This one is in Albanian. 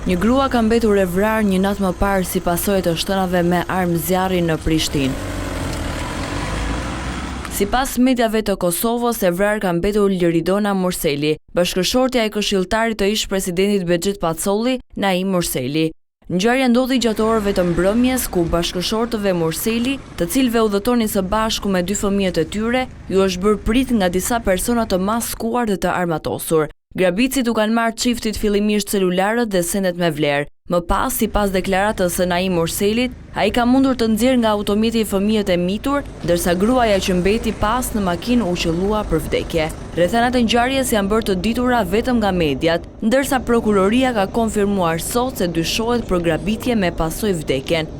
Një grua ka mbetur e vrarë një natë më parë si pasojë të shtënave me armë zjarri në Prishtinë. Sipas mediave të Kosovës, e vrarë ka mbetur Liridona Murseli, bashkëshortja e këshilltarit të ish-presidentit Bexhit Pacolli, Naim Murseli. Ngjarja ndodhi gjatë orëve të mbrëmjes, ku bashkëshortëve Murseli, të cilëve udhëtonin së bashku me 2 fëmijët e tyre, ju është bërë prit nga disa persona të maskuar dhe të armatosur. Grabicit u kanë marrë çiftit fillimisht celularët dhe sendet me vlerë. Më pas, sipas deklaratës së Naim Murselit, ai ka mundur të nxjerrë nga automjeti fëmijët e mitur, ndërsa gruaja që mbeti pas në makinë u qellua për vdekje. Rrethanat e ngjarjes janë bërë të ditura vetëm nga mediat, ndërsa prokuroria ka konfirmuar sot se dyshohet për grabitje me pasojë vdekjen.